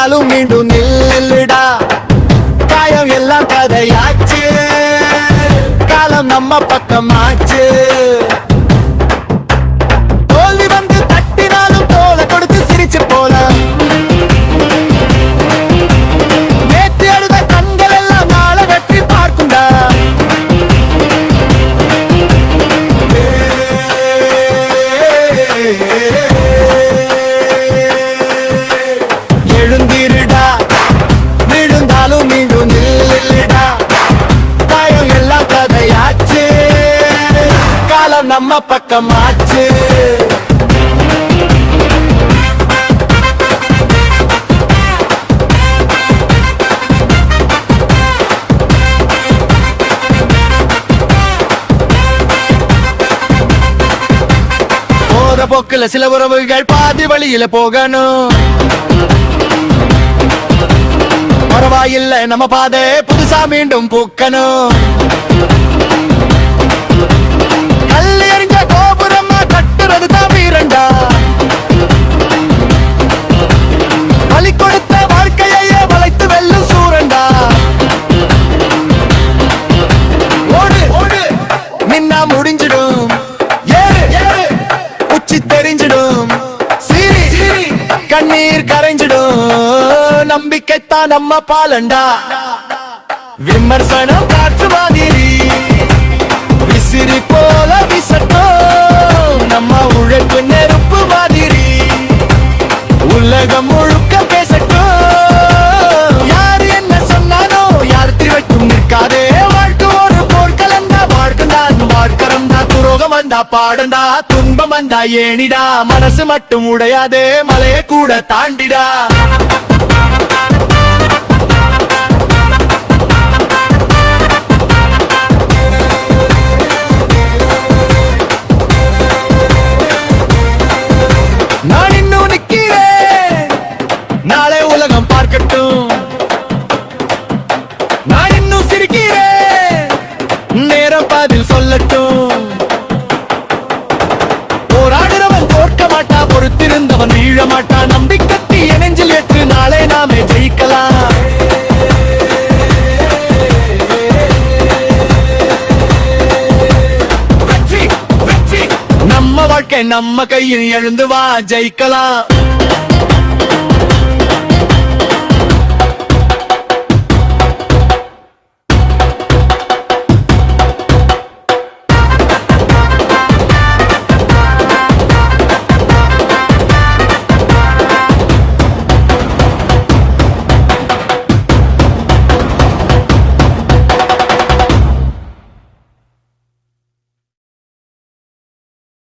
விழுந்தாலும் மீண்டும் நில்லுடா. காயம் எல்லாம் கதையாச்சு, காலம் நம்ம பக்கமாச்சு. தோல்வி வந்து தட்டினாலும் தோலை கொடுத்து சிரிச்சு போலாம். நேற்று அழுத கண்கள் எல்லாம் நாளை வெற்றி பார்க்குண்டா. எழுந்திருடா, விழுந்தாலும் மீண்டும் நில்லுடா. காயம் எல்லாம் கதையாச்சு, காலம் நம்ம பக்கமாச்சு. போற போக்குல சில உறவுகள் பாதி வழியில போகணும். பரவாயில்லை, நம்ம பாதை புதுசா மீண்டும் பூக்கணும். கல்லு எறிஞ்ச கோபுரமா கட்டுறது தான் வீரண்டா. வலி கொடுத்த வாழ்க்கையே வளைத்து வெல்லும் சூரண்டா. ஓடு ஓடு, நின்னா முடிஞ்சிடும். ஏறு ஏறு, உச்சி தெரிஞ்சிடும். சீரி சீரி, கண்ணீர் கரைஞ்சிடும். நம்பிக்கைத்தான் நம்ம பாலண்டா. விமர்சனம் காற்று மாதிரி விசிறி போல விசட்டும். நம்ம உழைப்பு நெருப்பு மாதிரி உலகம் முழுக்க பேசட்டும். யார் என்ன சொன்னானோ யார் திருவைக்கும் நிற்காதே. வாழ்க்கை ஒரு போர்க்களந்தா, வாழ்க்கைதான் வாழ்க்கரம் தான். துரோகம் வந்தா பாடண்டா, துன்பம் வந்தா ஏனிடா. மனசு மட்டும் உடையாதே, மலையை கூட தாண்டிடா. நான் இன்னும் நிக்கிறேன், நாளை உலகம் பார்க்கட்டும். நான் இன்னும் சிரிக்கிறேன், நேரம் பதில் சொல்லட்டும். போராடுறவன் தோற்க மாட்டா, பொறுத்திருந்தவன் வீழ மாட்டா. நம்பிக்கை நெஞ்சில் ஏற்று நாளை நாமே ஜெயிக்கலாம். வெற்றி வெற்றி நம்ம வாழ்க்கை நம்ம கையில், எழுந்து வா ஜெயிக்கலாம்.